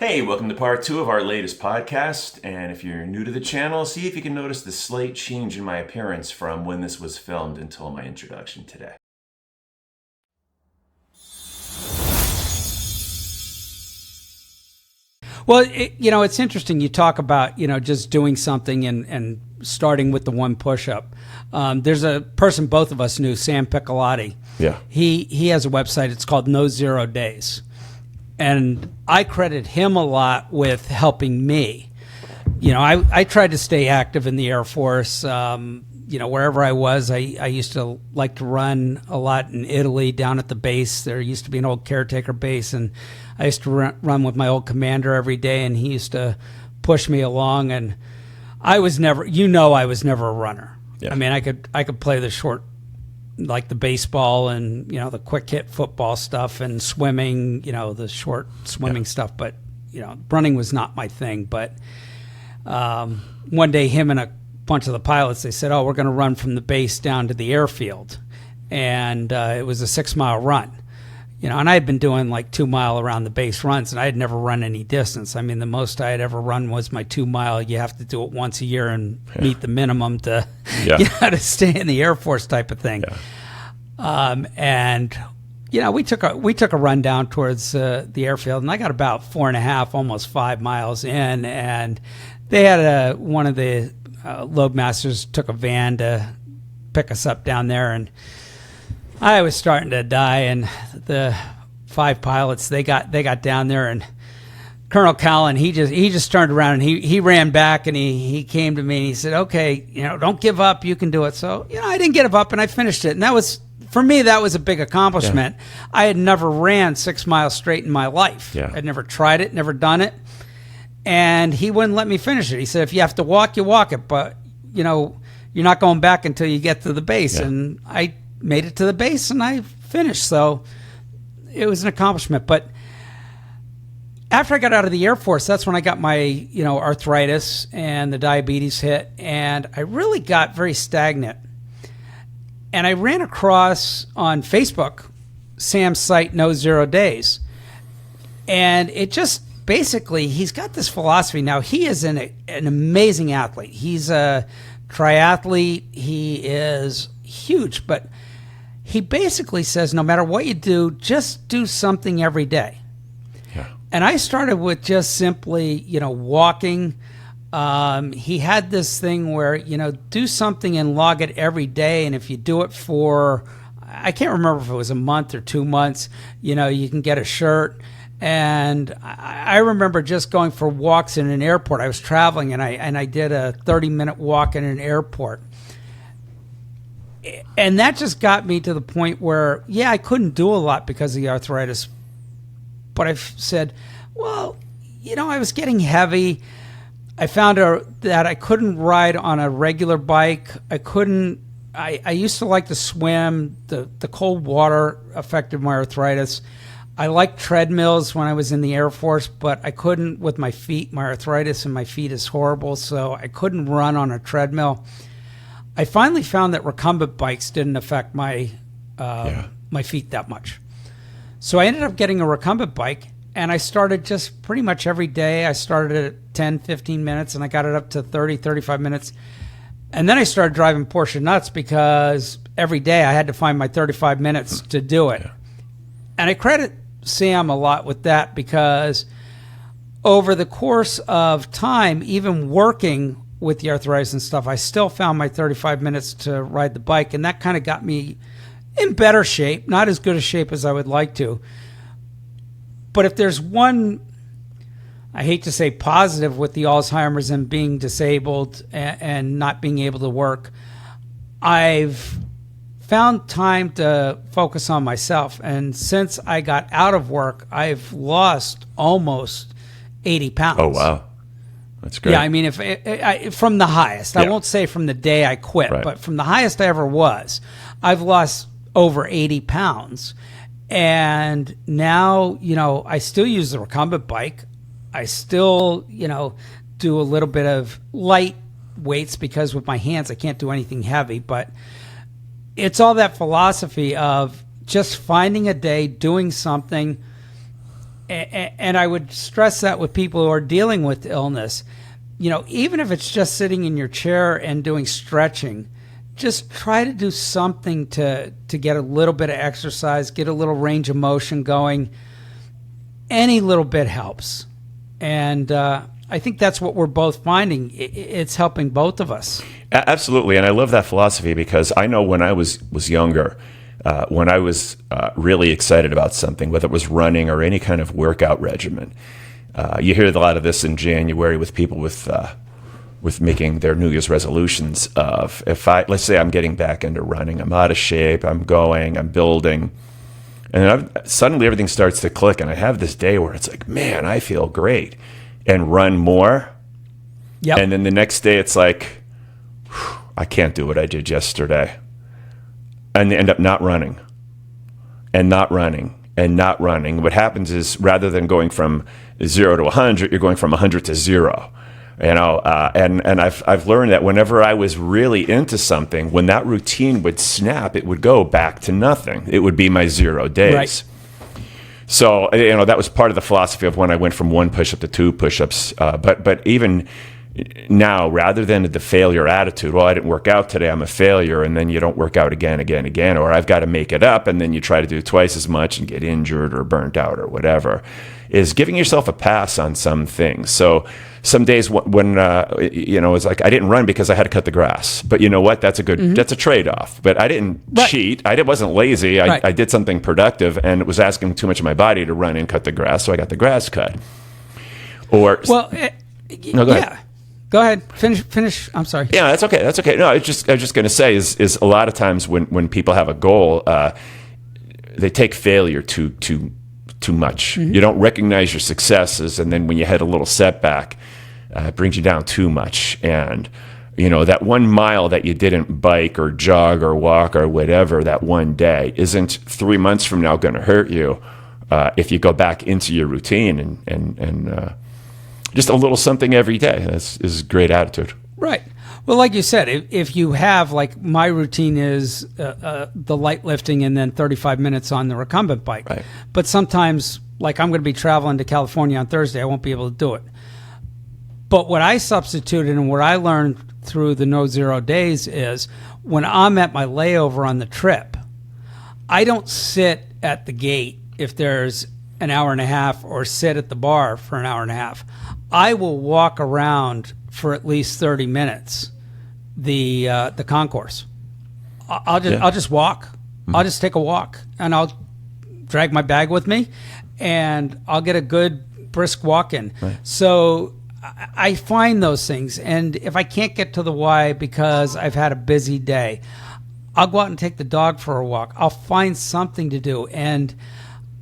Hey, welcome to part 2 of our latest podcast. And if you're new to the channel, see if you can notice the slight change in my appearance from when this was filmed until my introduction today. Well, it's interesting. You talk about, just doing something and starting with the one push-up. There's a person both of us knew, Sam Piccolotti. Yeah. He has a website. It's called No 0 Days. And I credit him a lot with helping me. I tried to stay active in the Air Force. Wherever I was, I used to like to run a lot in Italy down at the base. There used to be an old caretaker base, and I used to run with my old commander every day, and he used to push me along. And I was never a runner. Yeah. I mean, I could play the short, like the baseball and, the quick hit football stuff and swimming, the short swimming stuff. But, running was not my thing. But one day him and a bunch of the pilots, they said, we're going to run from the base down to the airfield. And it was a 6-mile run. And I had been doing like 2-mile around the base runs, and I had never run any distance. I mean, the most I had ever run was my 2-mile. You have to do it once a year and meet the minimum to, to stay in the Air Force type of thing. Yeah. We took a run down towards the airfield, and I got about 4.5, almost 5 miles in, and they had one of the load masters took a van to pick us up down there, and I was starting to die, and the 5 pilots, they got down there, and Colonel Callan, he just turned around and he ran back, and he came to me and he said, "Okay, don't give up, you can do it." So, I didn't give up, and I finished it. And that was, for me, that was a big accomplishment. Yeah. I had never ran 6 miles straight in my life. Yeah. I'd never tried it, never done it. And he wouldn't let me finish it. He said, if you have to walk, you walk it, but you're not going back until you get to the base. Yeah. And I made it to the base and I finished. So it was an accomplishment. But after I got out of the Air Force, that's when I got my, arthritis and the diabetes hit, and I really got very stagnant. And I ran across on Facebook Sam's site, No 0 Days. And it just basically, he's got this philosophy. Now, he is an amazing athlete. He's a triathlete. He is huge, but he basically says no matter what you do, just do something every day. Yeah. And I started with just simply, walking. He had this thing where, do something and log it every day. And if you do it for, I can't remember if it was a month or 2 months, you can get a shirt. And I remember just going for walks in an airport. I was traveling, and I did a 30-minute walk in an airport. And that just got me to the point where, I couldn't do a lot because of the arthritis. But I said, well, I was getting heavy. I found that I couldn't ride on a regular bike. I used to like to swim. The cold water affected my arthritis. I liked treadmills when I was in the Air Force, but I couldn't with my feet. My arthritis in my feet is horrible, so I couldn't run on a treadmill. I finally found that recumbent bikes didn't affect my feet that much. So I ended up getting a recumbent bike, and I started just pretty much every day. I started at 10, 15 minutes, and I got it up to 30, 35 minutes. And then I started driving Porsche nuts because every day I had to find my 35 minutes to do it. Yeah. And I credit Sam a lot with that because over the course of time, even working with the arthritis and stuff, I still found my 35 minutes to ride the bike. And that kind of got me in better shape, not as good a shape as I would like to. But if there's one, I hate to say positive with the Alzheimer's and being disabled and not being able to work, I've found time to focus on myself. And since I got out of work, I've lost almost 80 pounds. Oh, wow. That's great. Yeah, I mean, if from the highest, I won't say from the day I quit, but from the highest I ever was, I've lost over 80 pounds. And now, I still use the recumbent bike. I still, do a little bit of light weights because with my hands I can't do anything heavy, but it's all that philosophy of just finding a day, doing something, And I would stress that with people who are dealing with illness. Even if it's just sitting in your chair and doing stretching, just try to do something to get a little bit of exercise, get a little range of motion going. Any little bit helps. And I think that's what we're both finding. It's helping both of us. Absolutely. And I love that philosophy because I know when I was younger, when I was really excited about something, whether it was running or any kind of workout regimen, you hear a lot of this in January with people with making their New Year's resolutions of, let's say I'm getting back into running, I'm out of shape, I'm building, and then suddenly everything starts to click, and I have this day where it's like, man, I feel great, and run more. Yep. And then the next day it's like, I can't do what I did yesterday. And they end up not running and not running and not running. What happens is rather than going from 0 to 100, you're going from 100 to 0. And I've learned that whenever I was really into something, when that routine would snap, it would go back to nothing. It would be my 0 days. Right. So, that was part of the philosophy of when I went from 1 push-up to 2 push-ups. But even now, rather than the failure attitude, well, I didn't work out today, I'm a failure, and then you don't work out again, or I've got to make it up, and then you try to do twice as much and get injured or burnt out or whatever, is giving yourself a pass on some things. So some days when it's like I didn't run because I had to cut the grass, but you know what? That's a trade-off. But I didn't cheat. I wasn't lazy. I did something productive, and it was asking too much of my body to run and cut the grass, so I got the grass cut. No, go ahead. Go ahead. Finish. I'm sorry. Yeah, that's okay. No, I was just going to say is a lot of times when people have a goal, they take failure too much. Mm-hmm. You don't recognize your successes, and then when you hit a little setback, it brings you down too much. And that 1 mile that you didn't bike or jog or walk or whatever that one day isn't 3 months from now going to hurt you if you go back into your routine and just a little something every day. Is a great attitude. Right. Well, like you said, if you have, like my routine is the light lifting and then 35 minutes on the recumbent bike. Right. But sometimes, like I'm going to be traveling to California on Thursday, I won't be able to do it. But what I substituted and what I learned through the No Zero days is when I'm at my layover on the trip, I don't sit at the gate if there's an hour and a half or sit at the bar for an hour and a half. I will walk around for at least 30 minutes the concourse. I'll just walk. Mm-hmm. I'll just take a walk, and I'll drag my bag with me, and I'll get a good brisk walk in. Right. So I find those things, and if I can't get to the Y because I've had a busy day, I'll go out and take the dog for a walk. I'll find something to do. And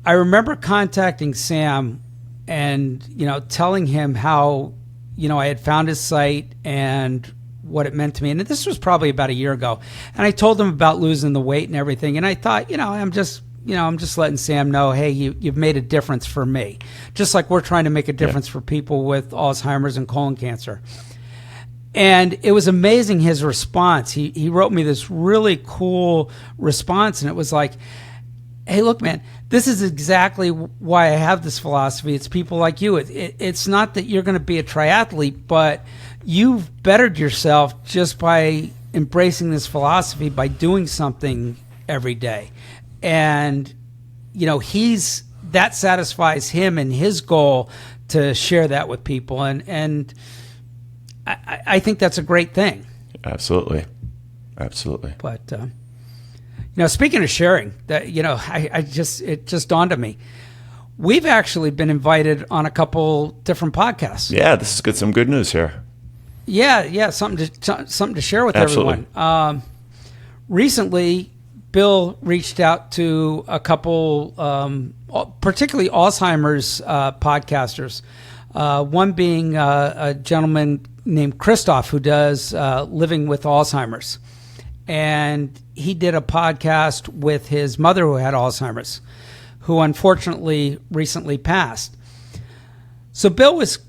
I remember contacting Sam and, telling him how, I had found his site and what it meant to me. And this was probably about a year ago. And I told him about losing the weight and everything. And I thought, I'm just letting Sam know, hey, you've made a difference for me. Just like we're trying to make a difference for people with Alzheimer's and colon cancer. And it was amazing, his response. He wrote me this really cool response, and it was like, hey, look, man, this is exactly why I have this philosophy. It's people like you. It's not that you're going to be a triathlete, but you've bettered yourself just by embracing this philosophy, by doing something every day. And, that satisfies him and his goal to share that with people. And I think that's a great thing. Absolutely. But, speaking of sharing, that it just dawned on me. We've actually been invited on a couple different podcasts. Yeah, this is good. Some good news here. Yeah, something to share with Absolutely. everyone. Recently, Bill reached out to a couple, particularly Alzheimer's podcasters. One being a gentleman named Christoph who does Living with Alzheimer's. And he did a podcast with his mother who had Alzheimer's, who unfortunately recently passed. So Bill was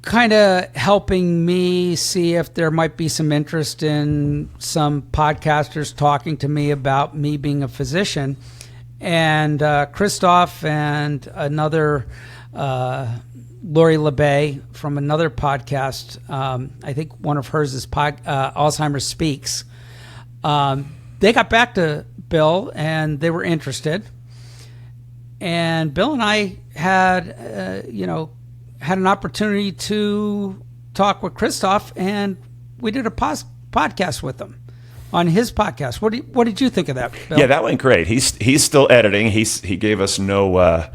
kind of helping me see if there might be some interest in some podcasters talking to me about me being a physician. And Christoph and another Lori LeBay from another podcast. I think one of hers is Alzheimer's Speaks. They got back to Bill and they were interested. And Bill and I had an opportunity to talk with Christoph, and we did a podcast with him on his podcast. What did you think of that, Bill? Yeah, that went great. He's still editing. He gave us no.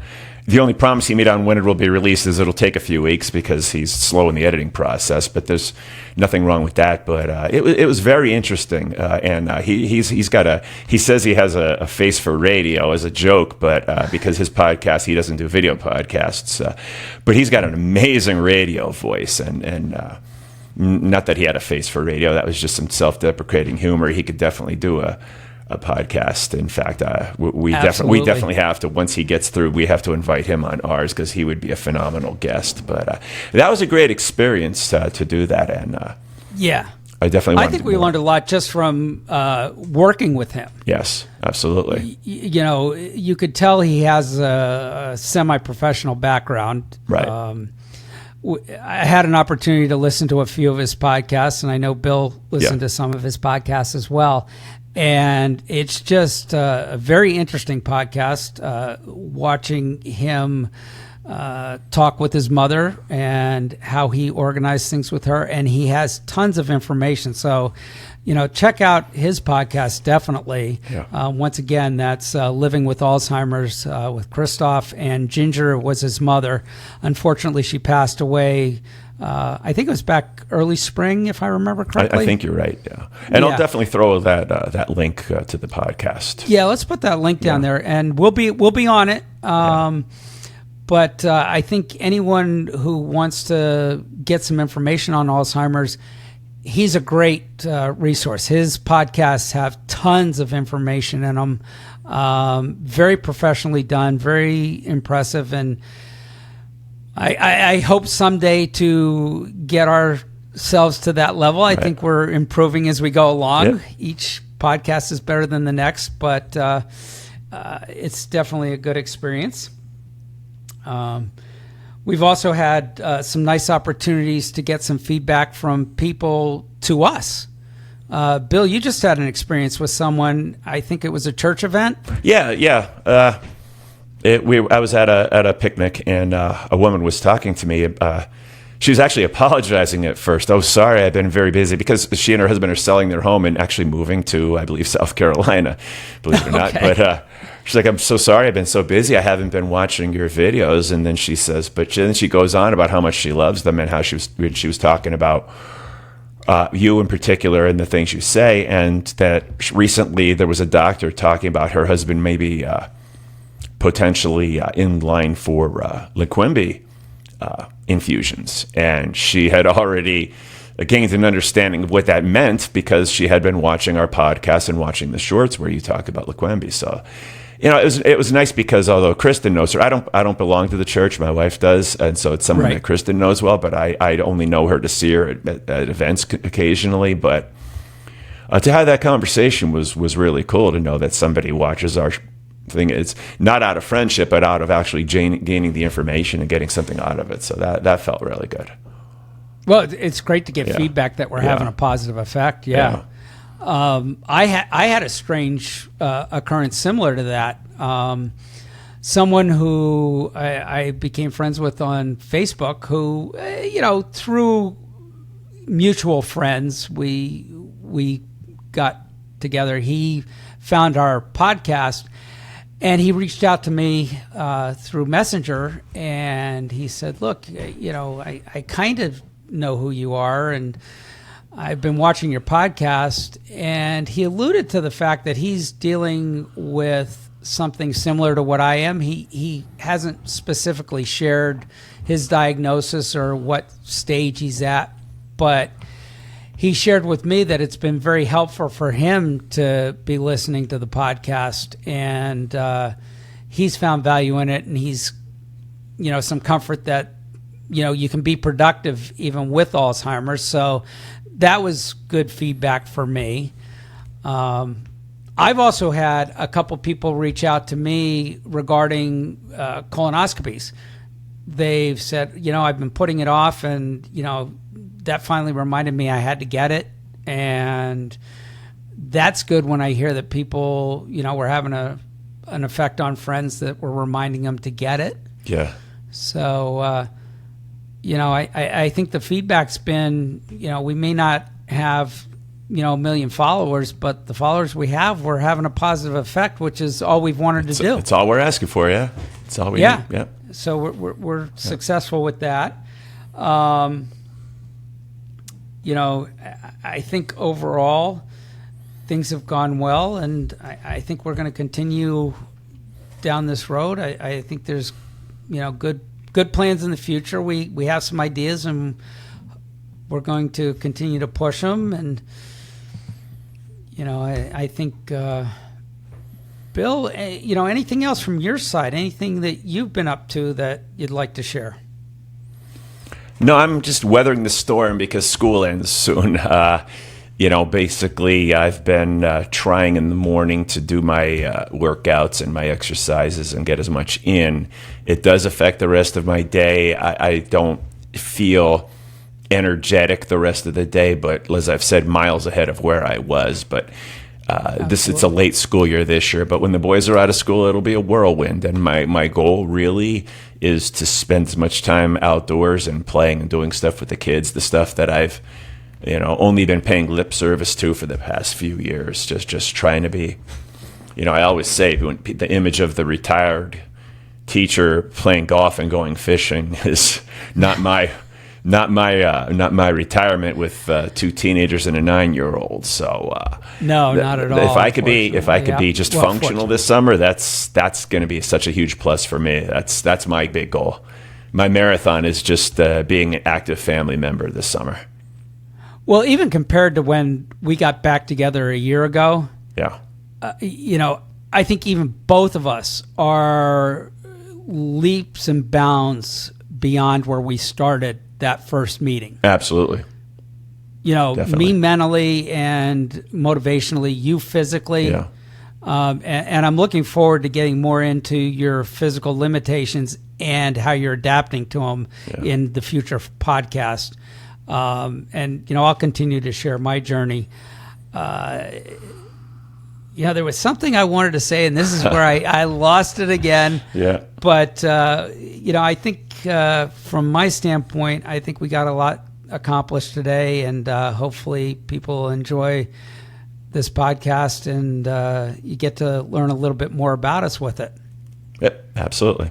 The only promise he made on when it will be released is it'll take a few weeks because he's slow in the editing process. But there's nothing wrong with that. But it was very interesting, and he says he has a face for radio as a joke, but because his podcast he doesn't do video podcasts, but he's got an amazing radio voice, and not that he had a face for radio. That was just some self-deprecating humor. He could definitely do a podcast. In fact, we definitely have to, once he gets through, we have to invite him on ours because he would be a phenomenal guest. But that was a great experience to do that. And I definitely. I think we learned a lot just from working with him. Yes, absolutely. You could tell he has a semi-professional background. Right. I had an opportunity to listen to a few of his podcasts, and I know Bill listened to some of his podcasts as well. And it's just a very interesting podcast, watching him talk with his mother and how he organized things with her. And he has tons of information. So, check out his podcast, definitely. Yeah. Once again, that's Living with Alzheimer's with Christoph. And Ginger was his mother. Unfortunately, she passed away. I think it was back early spring, if I remember correctly. I think you're right. Yeah, and I'll definitely throw that link to the podcast. Yeah, let's put that link down there, and we'll be on it. But I think anyone who wants to get some information on Alzheimer's, he's a great resource. His podcasts have tons of information in them, very professionally done, very impressive, and I hope someday to get ourselves to that level. I think we're improving as we go along. Yep. Each podcast is better than the next, but it's definitely a good experience. We've also had some nice opportunities to get some feedback from people to us. Bill, you just had an experience with someone. I think it was a church event. Yeah. I was at a picnic, and a woman was talking to me. She was actually apologizing at first. Oh, sorry, I've been very busy, because she and her husband are selling their home and actually moving to, I believe, South Carolina, believe it or not. But she's like, I'm so sorry, I've been so busy, I haven't been watching your videos. And then she says, then she goes on about how much she loves them and how she was talking about you in particular and the things you say, and that recently there was a doctor talking about her husband maybe potentially in line for Leqembi infusions. And she had already gained an understanding of what that meant because she had been watching our podcast and watching the shorts where you talk about Leqembi. So, it was nice because although Kristen knows her, I don't belong to the church. My wife does, and so it's someone that Kristen knows well. But I only know her to see her at events occasionally. But to have that conversation was really cool. To know that somebody watches our thing. It's not out of friendship, but out of actually gaining the information and getting something out of it. So that felt really good. Well, it's great to get feedback that we're having a positive effect. Yeah. I had a strange occurrence similar to that. Someone who I became friends with on Facebook, who through mutual friends, we got together. He found our podcast. And he reached out to me through Messenger, and he said, look, I kind of know who you are, and I've been watching your podcast. And he alluded to the fact that he's dealing with something similar to what I am. He hasn't specifically shared his diagnosis or what stage he's at, but he shared with me that it's been very helpful for him to be listening to the podcast, and he's found value in it, and he's, some comfort that, you can be productive even with Alzheimer's. So that was good feedback for me. I've also had a couple people reach out to me regarding colonoscopies. they've said, I've been putting it off, and, that finally reminded me I had to get it. And that's good when I hear that people, were having an effect on friends that were reminding them to get it. Yeah. So, I think the feedback's been, we may not have, a million followers, but the followers we have, we're having a positive effect, which is all we've wanted to do. It's all we're asking for, yeah. It's all we need. Yeah. So we're successful with that. I think overall things have gone well, and I think we're going to continue down this road. I think there's, good plans in the future. We have some ideas, and we're going to continue to push them. And I think, Bill, anything else from your side? Anything that you've been up to that you'd like to share? No, I'm just weathering the storm because school ends soon. Basically, I've been trying in the morning to do my workouts and my exercises and get as much in. It does affect the rest of my day. I don't feel energetic the rest of the day, but as I've said, miles ahead of where I was. But it's a late school year this year, but when the boys are out of school, it'll be a whirlwind. And my goal really is to spend as much time outdoors and playing and doing stuff with the kids, the stuff that I've only been paying lip service to for the past few years. Just trying to be, I always say the image of the retired teacher playing golf and going fishing is not my retirement with 2 teenagers and a 9-year-old. So no, not at all. If I could be just functional this summer, that's going to be such a huge plus for me. That's my big goal. My marathon is just being an active family member this summer. Well, even compared to when we got back together a year ago, yeah, I think even both of us are leaps and bounds beyond where we started that first meeting. Absolutely. Definitely. Me mentally and motivationally, you physically. Yeah. And I'm looking forward to getting more into your physical limitations and how you're adapting to them in the future podcast. And I'll continue to share my journey. There was something I wanted to say, and this is where I lost it again. Yeah. But, I think from my standpoint, I think we got a lot accomplished today, and hopefully people enjoy this podcast, and you get to learn a little bit more about us with it. Yep, absolutely.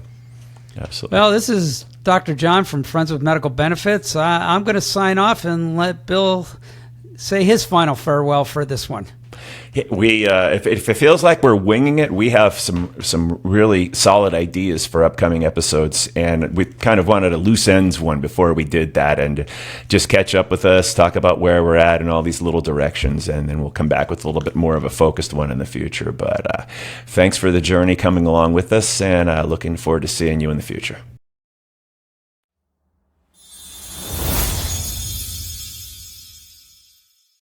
Well, this is Dr. John from Friends with Medical Benefits. I'm going to sign off and let Bill say his final farewell for this one. We, if it feels like we're winging it, we have some really solid ideas for upcoming episodes, and we kind of wanted a loose ends one before we did that, and just catch up with us, talk about where we're at and all these little directions, and then we'll come back with a little bit more of a focused one in the future. But thanks for the journey coming along with us, and looking forward to seeing you in the future.